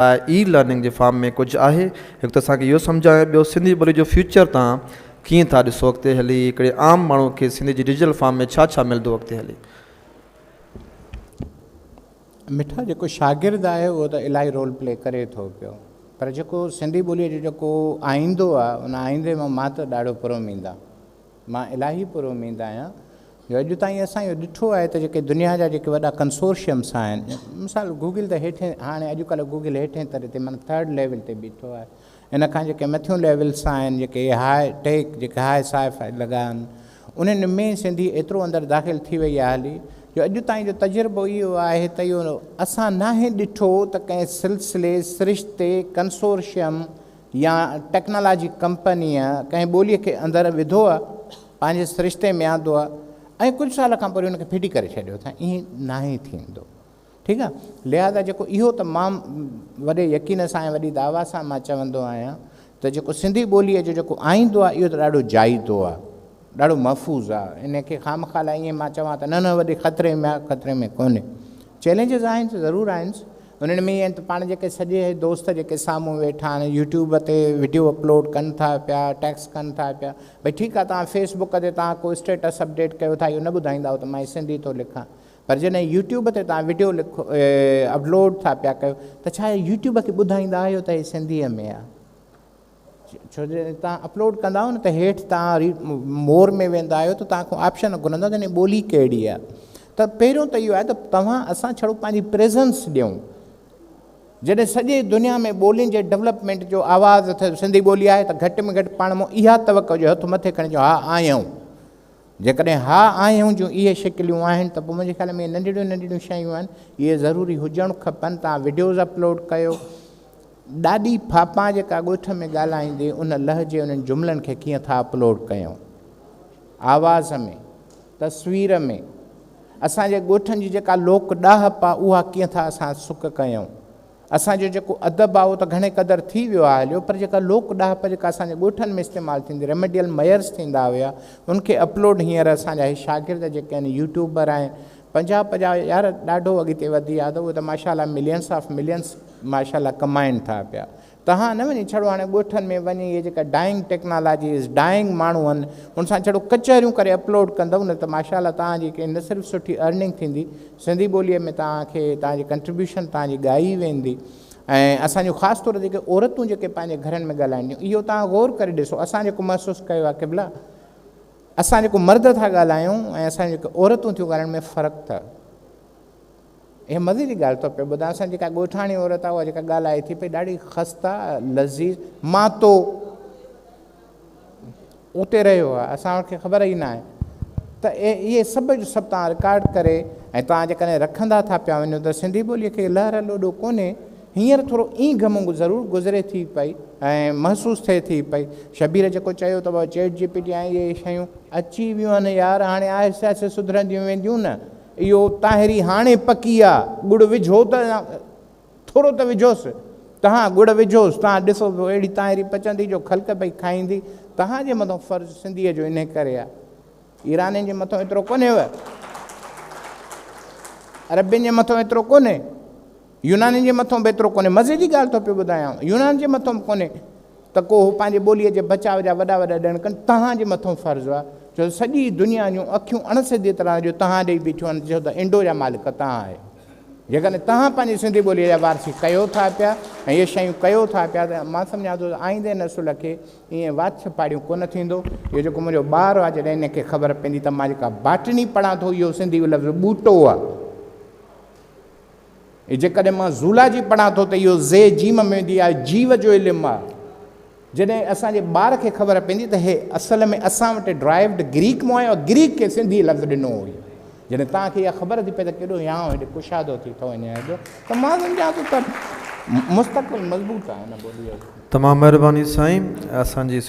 E learning के form में कुछ है। एक तो असांखे इहो सम्झायो, ॿियो सिंधी ॿोली जो फ्यूचर तव्हां कीअं था ॾिसो अॻिते हली, हिकिड़े आम माण्हू खे सिंधी जी डिजिटल फॉर्म में छा छा मिलंदो अॻिते हली? मिठा जेको शागिर्द आहे उहो त इलाही रोल प्ले करे थो पियो, पर जेको सिंधी ॿोलीअ जो जेको आईंदो आहे उन आईंदे मां त ॾाढो पुरुमींदा, मां इलाही पुरुमींदा आहियां। जो अॼु ताईं असां इहो ॾिठो आहे त जेके दुनिया जा जेके वॾा कंसोर्शियम्स आहिनि, मिसाल गूगल त हेठि हाणे अॼुकल्ह गूगल हेठि तरह ते माना 3rd लेवल ते बीठो आहे। इन खां जेके मथियूं लेवल्स आहिनि, जेके हाई टेक, जेके हाई साइफाई लॻा आहिनि, उन्हनि में सिंधी एतिरो अंदरि दाख़िल थी वई आहे हली, जो अॼु ताईं जो तजुर्बो इहो आहे त इहो असां नाहे ॾिठो त कंहिं सिलसिले सिरिश्ते कंसोर्शियम या टेक्नोलॉजी कंपनीअ कंहिं ॿोलीअ खे अंदरि विधो आहे, पंहिंजे सिरिश्ते में आंदो आहे ऐं कुझु साल खां पोइ हुनखे फिटी करे छॾियो था। ईअं नाहे थींदो, ठीकु आहे। लिहाज़ा जेको इहो त मां वॾे यकीन सां ऐं वॾी दावा सां मां चवंदो आहियां त जेको सिंधी ॿोलीअ जो जेको आईंदो आहे इहो त ॾाढो जाइज़ो आहे, ॾाढो महफ़ूज़ आहे। इन खे खामखाला ईअं मां चवां त न वॾे ख़तरे में आहे, ख़तरे में कोन्हे। चैलेंजिस आहिनि, ज़रूरु आहिनि, उन्हनि में ईअं त पाण जेके सॼे दोस्त जेके साम्हूं वेठा आहिनि, यूट्यूब ते वीडियो अपलोड कनि था पिया, टैक्स कनि था पिया, भई ठीकु आहे तव्हां फेसबुक ते तव्हां को स्टेटस अपडेट कयो था, इहो न ॿुधाईंदा त मां सिंधी थो लिखां, पर जॾहिं यूट्यूब ते तव्हां वीडियो अपलोड था पिया कयो त छा यूट्यूब खे ॿुधाईंदा आहियो त हीअ सिंधीअ में आहे? छो जो तव्हां अपलोड कंदा न त हेठि तव्हां मोर में वेंदा आहियो त तव्हां खां ऑप्शन घुरंदा त हिन ॿोली कहिड़ी आहे। त पहिरियों त इहो आहे त असां छड़ो पंहिंजी प्रेज़ेंस ॾियूं। जॾहिं सॼे दुनिया में ॿोलियुनि जे डेवलपमेंट जो आवाज़ु सिंधी ॿोली आहे त घटि में घटि पाण मां इहा तवक़ो जो हथु मथे खणी जो हा आहियूं। जेकॾहिं हा आहियूं जो इहे शिकिलियूं आहिनि त पोइ मुंहिंजे ख़्याल में नंढड़ियूं नंढड़ियूं शयूं आहिनि, इहे ज़रूरी हुजणु खपनि। तव्हां वीडियोज़ अपलोड कयो, ॾाढी फापा जेका ॻोठ में ॻाल्हाईंदी उन लहजे उन्हनि जुमिलनि खे कीअं था अपलोड कयूं, आवाज़ में, तस्वीर में। असांजे ॻोठनि जी जेका लोक ॾाहप आहे उहा कीअं था असां सुक कयूं। असांजो जेको अदब आहे उहो त घणे क़दुरु थी वियो आहे हलियो, पर जेका लोक ॾाहप जेका असांजे ॻोठनि में इस्तेमालु थींदी, रेमेडियल मयर्स थींदा हुआ, उनखे अपलोड हींअर असांजा इहे शागिर्द जेके आहिनि यूट्यूबर आहिनि 50 यार ॾाढो अॻिते वधी आहे, त उहे त माशाल्लाह मिलियंस ऑफ मिलियंस माशाल्लाह कमाइनि था पिया। तव्हां न वञी छड़ो हाणे ॻोठनि में वञी इहे जेका डाइंग टेक्नोलॉजीज़, डाइंग माण्हू आहिनि, उन सां छड़ो कचहरियूं करे अपलोड कंदव न त माशाल्लाह तव्हांजी के न सिर्फ़ु सुठी अर्निंग थींदी, सिंधी ॿोलीअ में तव्हांखे तव्हांजी कंट्रीब्यूशन तव्हांजी ॻाई वेंदी। ऐं असांजो ख़ासि तौर ते जेके औरतूं जेके पंहिंजे घरनि में ॻाल्हाईंदियूं, इहो तव्हां गौर करे ॾिसो। असां जेको महसूसु कयो आहे क़िबला, असां जेको मर्द था ॻाल्हायूं ऐं असां जेके औरतूं थियूं ॻाल्हाइण में फ़र्क़ु अथव। इहे मज़े जी ॻाल्हि थो पियो ॿुधायां। असां जेका ॻोठाणी औरत आहे उहा जेका ॻाल्हाए थी पई ॾाढी ख़स्ता लज़ीज़, मां तो उते रहियो आहे, असांखे ख़बर ई न आहे। त इहे सभु जो सभु तव्हां रिकॉर्ड करे ऐं तव्हां जेकॾहिं रखंदा था पिया वञो त सिंधी ॿोलीअ खे लहर लोॾो कोन्हे। हींअर थोरो ईं ग़म ज़रूरु गुज़रे थी पई ऐं महसूसु थिए थी पई। शबीर जेको चयो अथव चैट जीपीटी ऐं इहे शयूं अची वियूं आहिनि यार, हाणे आहिस्ते आहिस्ते सुधरंदियूं वेंदियूं न। इहो ताहिरी हाणे पकी आहे, गुड़ विझो त थोरो त विझोसि, तव्हां गुड़ विझोसि, तव्हां ॾिसो पियो अहिड़ी ताहिरी पचंदी जो ख़ल्क़ पई खाईंदी। तव्हांजे मथां फ़र्ज़ु सिंधीअ जो इन करे आहे, ईराननि जे मथां एतिरो कोन्हेव, अरबियुनि जे मथां एतिरो कोन्हे, यूनानी जे मथां बि एतिरो कोन्हे। मज़े जी ॻाल्हि थो पियो ॿुधायां, यूनान जे मथां बि कोन्हे त को पंहिंजे ॿोलीअ जे बचाव जा वॾा वॾा ॾिण कनि। तव्हांजे मथां फ़र्ज़ु आहे, छो सॼी दुनिया जूं अखियूं अणसिधी तरह जो तव्हां ॾेई बीठियूं आहिनि, छो त इंडो जा मालिक तव्हां आहे। जेकॾहिं तव्हां पंहिंजी सिंधी ॿोलीअ जा वारसी कयो था पिया ऐं इहे शयूं कयो था पिया त मां सम्झां थो आईंदे नसुल खे ईअं वाछ पाड़ियूं कोन थींदो। इहो जेको मुंहिंजो ॿारु आहे जॾहिं इनखे ख़बर पवंदी त मां जेका बाटनी पढ़ां थो इहो सिंधी लफ़्ज़ ॿूटो आहे। जेकॾहिं मां ज़ूलॉजी पढ़ां थो त इहो ज़े जीम में वेंदी आहे, जीव जो इल्मु आहे। जॾहिं असांजे ॿार खे ख़बर पवंदी त हे असल में असां वटि ड्राइव्ड ग्रीक मां आहे, ग्रीक खे सिंधी लफ़्ज़ ॾिनो हुई। जॾहिं तव्हांखे इहा ख़बर थी पए त केॾो या हेॾे कुशादो थी थो वञे हेॾो, त मां सम्झां थो त मुस्तक़बिल मज़बूत आहे हिन ॿोलीअ जो। तमामु महिरबानी साईं। असांजी